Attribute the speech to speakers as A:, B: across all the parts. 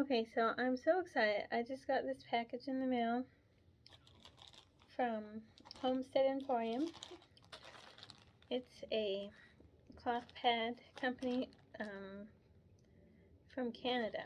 A: Okay, so I'm so excited. I just got this package in the mail from Homestead Emporium. It's a cloth pad company from Canada.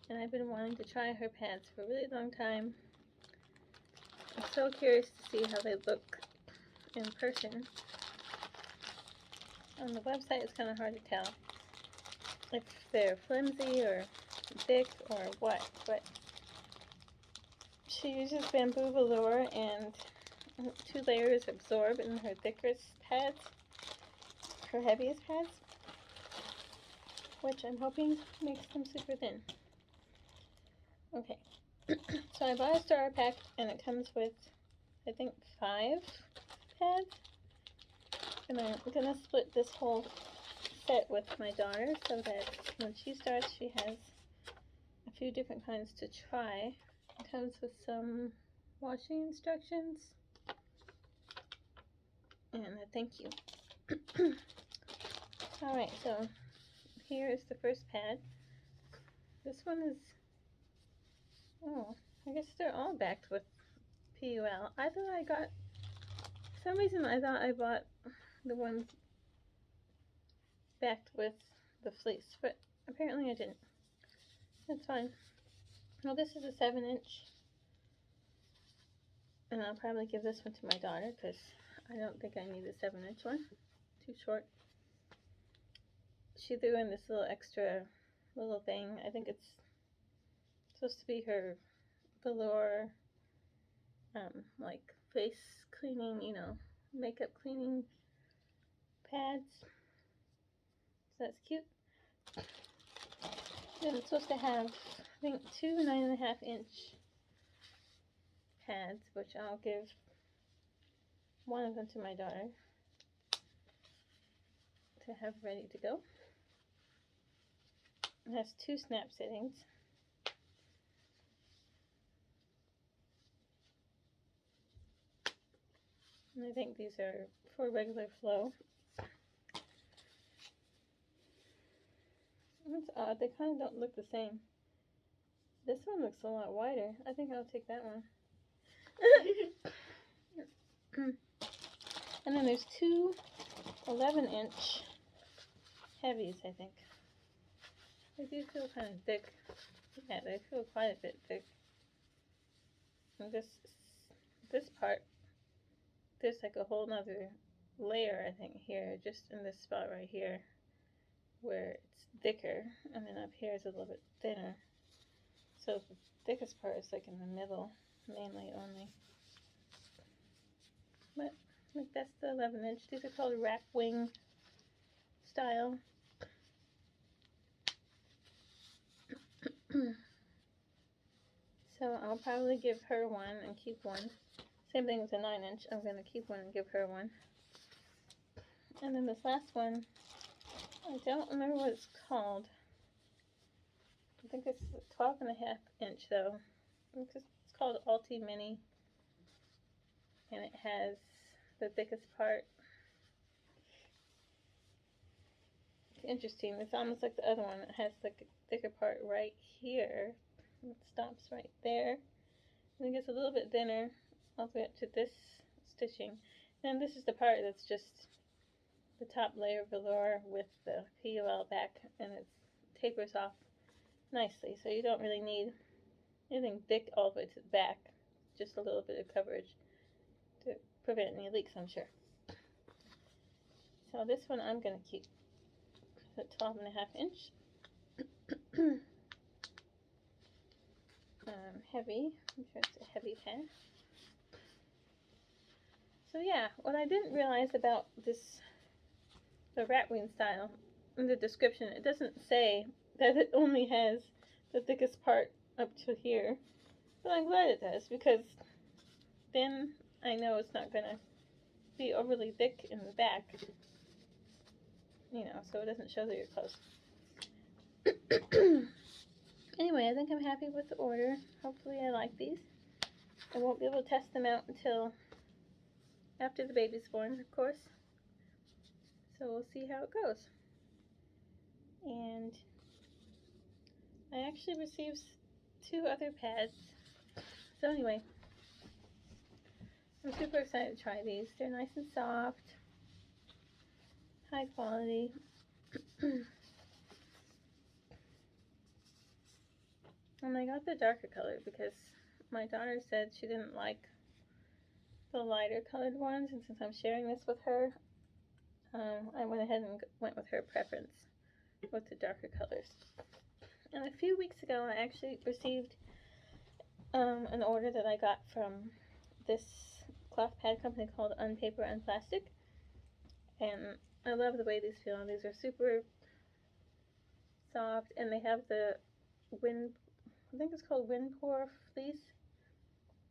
A: And I've been wanting to try her pads for a really long time. I'm so curious to see how they look in person. On the website it's kind of hard to tell if they're flimsy or thick or what, but she uses bamboo velour and 2 layers absorb in her thickest pads, her heaviest pads, which I'm hoping makes them super thin. Okay, so I bought a starter pack and it comes with, I think, 5 pads, and I'm gonna split this whole set with my daughter so that when she starts she has a few different kinds to try. It comes with some washing instructions and a thank you. Alright, so here is the first pad. This one is, oh, I guess they're all backed with PUL. I thought I got, for some reason I thought I bought the ones backed with the fleece, but apparently I didn't. That's fine. Well, this is a 7-inch, and I'll probably give this one to my daughter because I don't think I need a 7-inch one. Too short. She threw in this little extra little thing. I think it's supposed to be her velour, like face cleaning, you know, makeup cleaning pads. So that's cute. Then it's supposed to have, I think, 2 9.5-inch pads, which I'll give one of them to my daughter to have ready to go. It has 2 snap settings. And I think these are for regular flow. That's odd, they kind of don't look the same. This one looks a lot wider. I think I'll take that one. And then there's 2 11-inch heavies, I think. They do feel kind of thick. Yeah, they feel quite a bit thick. And this part, there's like a whole nother layer, I think, here, just in this spot right here, where it's thicker, and then up here is a little bit thinner. So the thickest part is like in the middle, mainly only. But like that's the 11-inch. These are called wrap wing style. So I'll probably give her one and keep one. Same thing with the 9-inch. I'm going to keep one and give her one. And then this last one, I don't remember what it's called. I think it's 12.5-inch though. It's called Ulti Mini. And it has the thickest part. It's interesting. It's almost like the other one. It has like a thicker part right here. It stops right there. And it gets a little bit thinner all the way up to this stitching. And this is the part that's just the top layer of velour with the PUL back, and it tapers off nicely. So you don't really need anything thick all the way to the back. Just a little bit of coverage to prevent any leaks, I'm sure. So this one I'm going to keep. The 12.5-inch. Heavy. I'm sure it's a heavy pen. So yeah, what I didn't realize about this, the rat wing style, in the description, it doesn't say that it only has the thickest part up to here. But I'm glad it does, because then I know it's not going to be overly thick in the back. You know, so it doesn't show that you're close. Anyway, I think I'm happy with the order. Hopefully I like these. I won't be able to test them out until after the baby's born, of course. So we'll see how it goes. And I actually received 2 other pads. So anyway, I'm super excited to try these. They're nice and soft, high quality. And I got the darker color because my daughter said she didn't like the lighter colored ones, and since I'm sharing this with her, I went ahead and went with her preference with the darker colors. And a few weeks ago, I actually received an order that I got from this cloth pad company called Unpaper Unplastic, and I love the way these feel. These are super soft, and they have the I think it's called wind pour fleece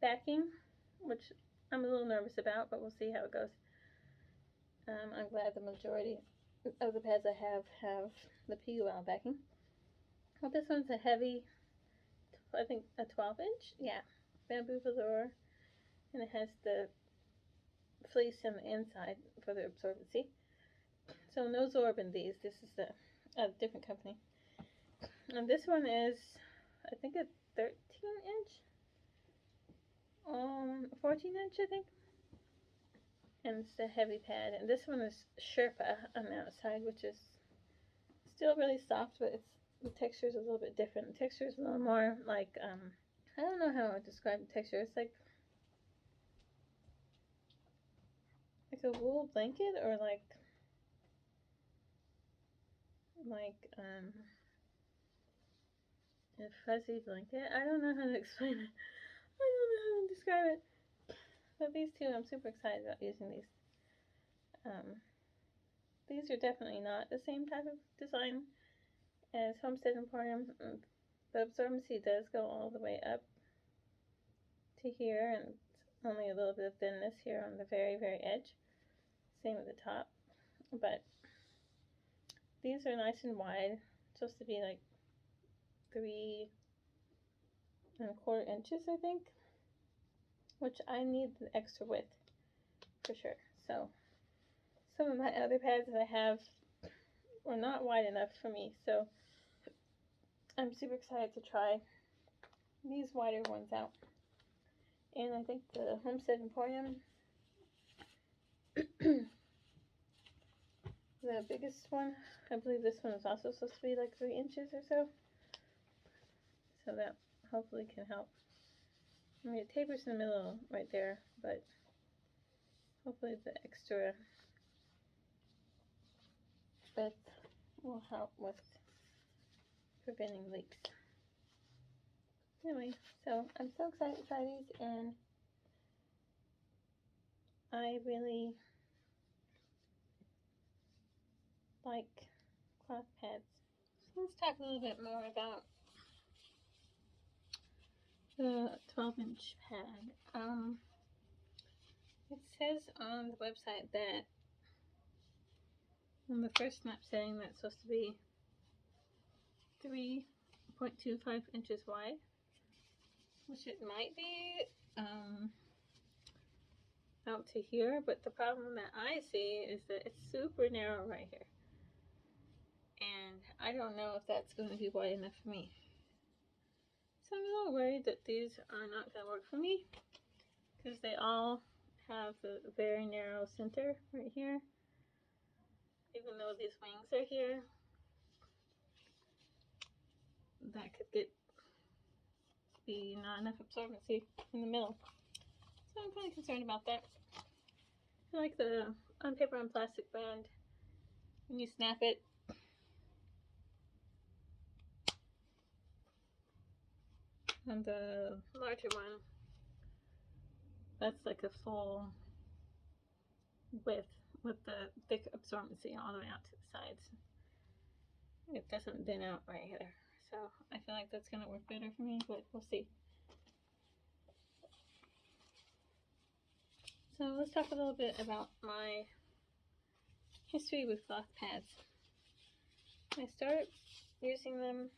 A: backing, which I'm a little nervous about, but we'll see how it goes. I'm glad the majority of the pads I have the PUL backing. Well, this one's a heavy, I think a 12-inch, yeah, bamboo velour, and it has the fleece on the inside for the absorbency. So no Zorb in these. This is a different company. And this one is, I think, a 13-inch, 14-inch, I think. And it's a heavy pad. And this one is Sherpa on the outside, which is still really soft, but the texture is a little bit different. The texture is a little more like, I don't know how I would describe the texture. It's like a wool blanket, or like a fuzzy blanket. I don't know how to explain it. I don't know how to describe it. But these two, I'm super excited about using these. These are definitely not the same type of design as Homestead Emporium. The absorbency does go all the way up to here, and it's only a little bit of thinness here on the very, very edge. Same at the top. But these are nice and wide. It's supposed to be like 3 1/4 inches, I think, which I need the extra width for sure. So some of my other pads that I have were not wide enough for me, so I'm super excited to try these wider ones out. And I think the Homestead Emporium, the biggest one, I believe this one is also supposed to be like 3 inches or so. So that hopefully can help. I mean, it tapers in the middle right there, but hopefully the extra width will help with preventing leaks. Anyway, so I'm so excited to try these, and I really like cloth pads. So let's talk a little bit more about the 12-inch pad. It says on the website that on the first snap setting that's supposed to be 3.25 inches wide, which it might be out to here, but the problem that I see is that it's super narrow right here, and I don't know if that's going to be wide enough for me. So I'm a little worried that these are not going to work for me, because they all have the very narrow center right here. Even though these wings are here, that could be not enough absorbency in the middle. So I'm kind of concerned about that. I like the Unpaper Unplastic brand. When you snap it, and the larger one, that's like a full width with the thick absorbency all the way out to the sides. It doesn't thin out right here, so I feel like that's going to work better for me, but we'll see. So let's talk a little bit about my history with cloth pads. I started using them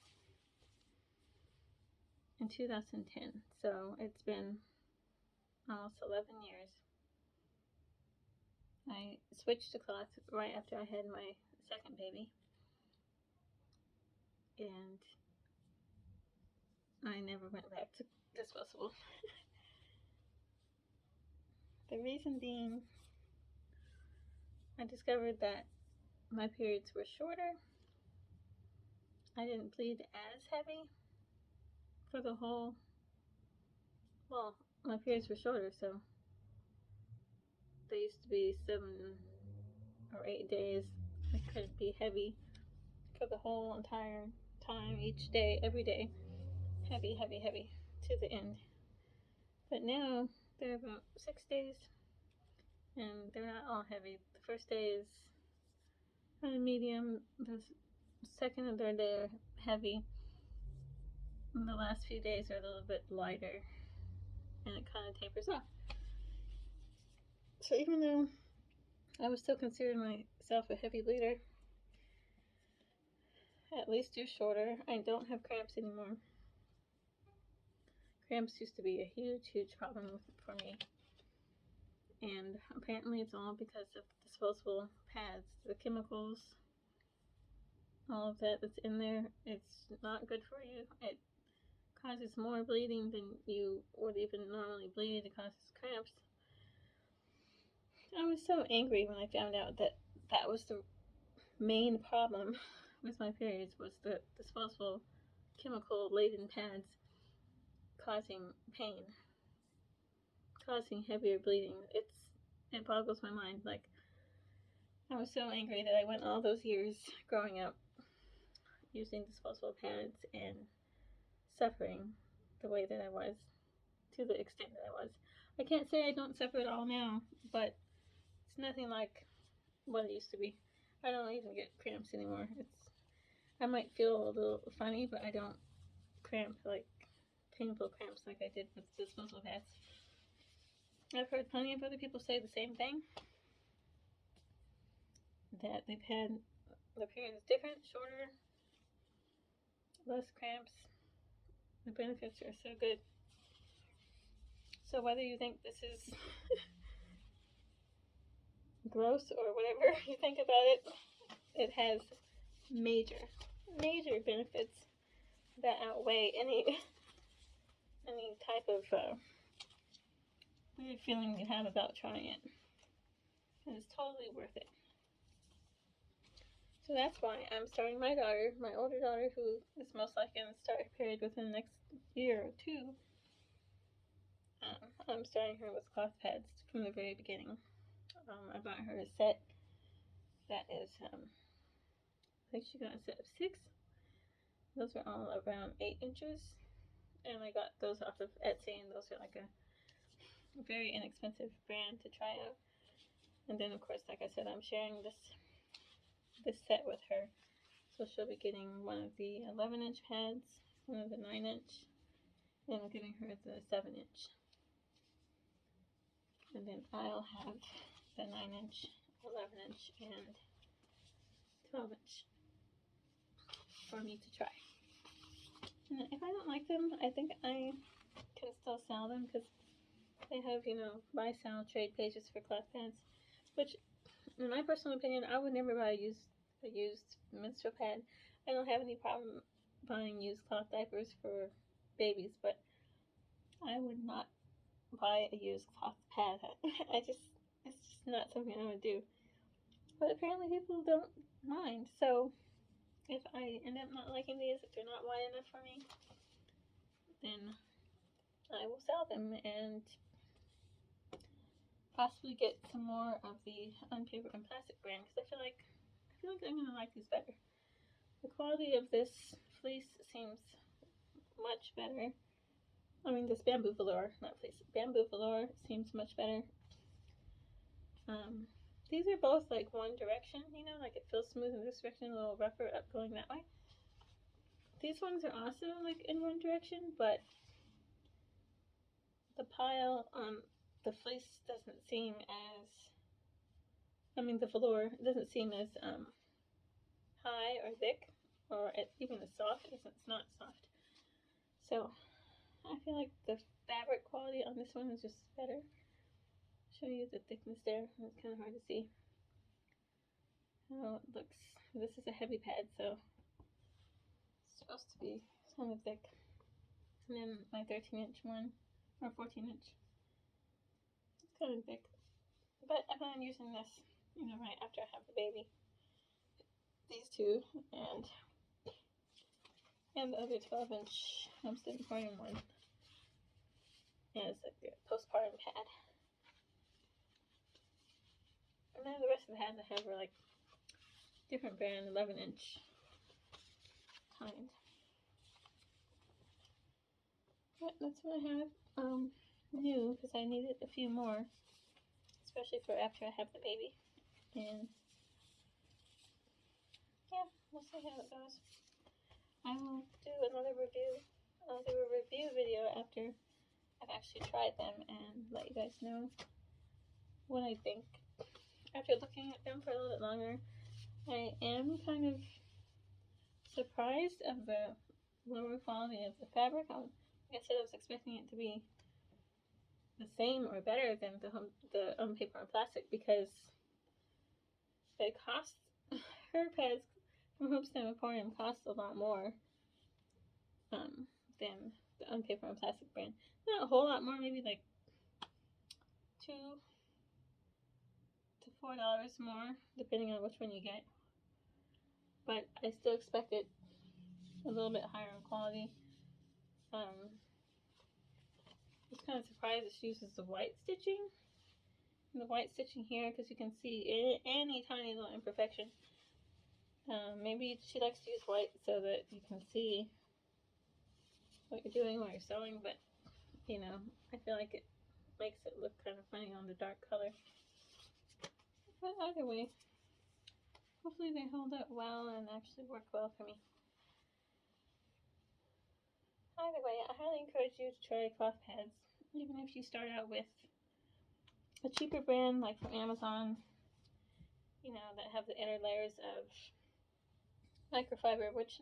A: in 2010, so it's been almost 11 years. I switched to cloth right after I had my second baby, and I never went back to disposable. The reason being, I discovered that my periods were shorter. I didn't bleed as heavy for the whole, well, my periods were shorter, so they used to be 7 or 8 days. I couldn't be heavy for the whole entire time, each day, every day. Heavy, heavy, heavy to the end. But now they're about 6 days, and they're not all heavy. The first day is kind of medium. The second and third day are heavy. And the last few days are a little bit lighter, and it kind of tapers off. So even though I was still considering myself a heavy bleeder, at least you're shorter. I don't have cramps anymore. Cramps used to be a huge, huge problem for me. And apparently it's all because of disposable pads. The chemicals, all of that that's in there, it's not good for you. It causes more bleeding than you would even normally bleed. It causes cramps. I was so angry when I found out that that was the main problem with my periods, was the disposable chemical laden pads causing pain, causing heavier bleeding. It boggles my mind. Like, I was so angry that I went all those years growing up using disposable pads and suffering the way that I was, to the extent that I was. I can't say I don't suffer at all now, but it's nothing like what it used to be. I don't even get cramps anymore. I might feel a little funny, but I don't cramp, like painful cramps like I did with disposable pads. I've heard plenty of other people say the same thing, that they've had the periods different, shorter, less cramps. The benefits are so good. So whether you think this is gross or whatever you think about it, it has major, major benefits that outweigh any type of weird feeling you have about trying it. And it's totally worth it. So that's why I'm starting my daughter, my older daughter, who is most likely going to start her period within the next year or two. I'm starting her with cloth pads from the very beginning. I bought her a set that is, I think she got a set of 6. Those are all around 8 inches. And I got those off of Etsy, and those are like a very inexpensive brand to try out. And then, of course, like I said, I'm sharing this set with her. So she'll be getting one of the 11-inch pads, one of the 9-inch, and I'm giving her the 7-inch. And then I'll have the 9-inch, 11-inch, and 12-inch for me to try. And if I don't like them, I think I can still sell them, because they have, buy, sell, trade pages for cloth pads, which, in my personal opinion, I would never buy a used menstrual pad. I don't have any problem buying used cloth diapers for babies, but I would not buy a used cloth pad. It's just not something I would do. But apparently people don't mind. So if I end up not liking these, if they're not wide enough for me, then I will sell them and possibly get some more of the Unpaper Unplastic brand, because I feel like I'm gonna like these better. The quality of this fleece seems much better. I mean, this bamboo velour, not fleece. Bamboo velour seems much better. These are both like one direction, like it feels smooth in this direction, a little rougher up going that way. These ones are also like in one direction, but the pile on the fleece doesn't seem as, the velour doesn't seem as high or thick, or even as soft. It's not soft. So I feel like the fabric quality on this one is just better. Show you the thickness there. It's kind of hard to see how it looks. This is a heavy pad, so it's supposed to be kind of thick. And then my 13-inch one, or 14-inch. It's kind of big. But I plan on using this, right after I have the baby. These two, and the other 12-inch Homestead Emporium one as like a postpartum pad. And then the rest of the pads I have are like different brand 11-inch kind. But that's what I have new, because I needed a few more, especially for after I have the baby. And yeah, we'll see how it goes. I will do another review. I'll do a review video after I've actually tried them and let you guys know what I think. After looking at them for a little bit longer, I am kind of surprised of the lower quality of the fabric. Like I said, I was expecting it to be the same or better than the Unpaper Unplastic, because they cost, her pads from Homestead Emporium cost a lot more than the Unpaper Unplastic brand. Not a whole lot more, maybe like $2 to $4 more, depending on which one you get. But I still expect it a little bit higher in quality. I was kind of surprised that she uses the white stitching. And the white stitching here, because you can see any tiny little imperfection. Maybe she likes to use white so that you can see what you're doing while you're sewing, but I feel like it makes it look kind of funny on the dark color. But either way, hopefully they hold up well and actually work well for me. Either way, I highly encourage you to try cloth pads, even if you start out with a cheaper brand like from Amazon, that have the inner layers of microfiber, which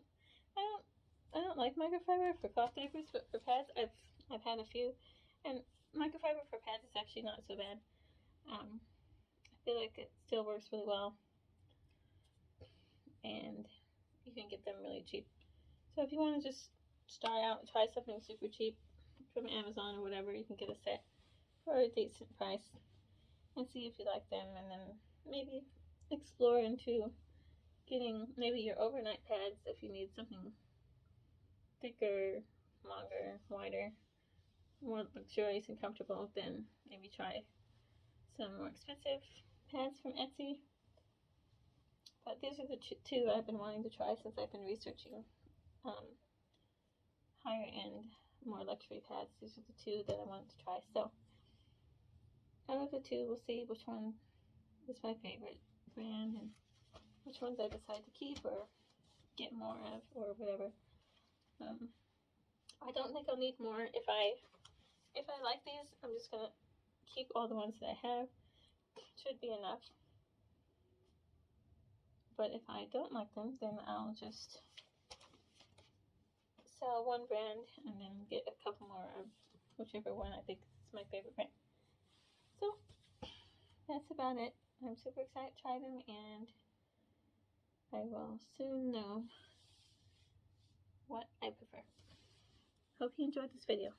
A: I don't like microfiber for cloth diapers, but for pads, I've had a few, and microfiber for pads is actually not so bad. I feel like it still works really well, and you can get them really cheap. So if you want to just start out and try something super cheap from Amazon or whatever, you can get a set for a decent price and see if you like them, and then maybe explore into getting maybe your overnight pads if you need something thicker, longer, wider, more luxurious and comfortable. Then maybe try some more expensive pads from Etsy. But these are the two I've been wanting to try since I've been researching higher end, more luxury pads. These are the two that I wanted to try. So out of the two, we'll see which one is my favorite brand and which ones I decide to keep or get more of or whatever. I don't think I'll need more. If I like these, I'm just gonna keep all the ones that I have. Should be enough. But if I don't like them, then I'll just sell one brand and then get a couple more of whichever one I think is my favorite brand. So that's about it. I'm super excited to try them, and I will soon know what I prefer. Hope you enjoyed this video.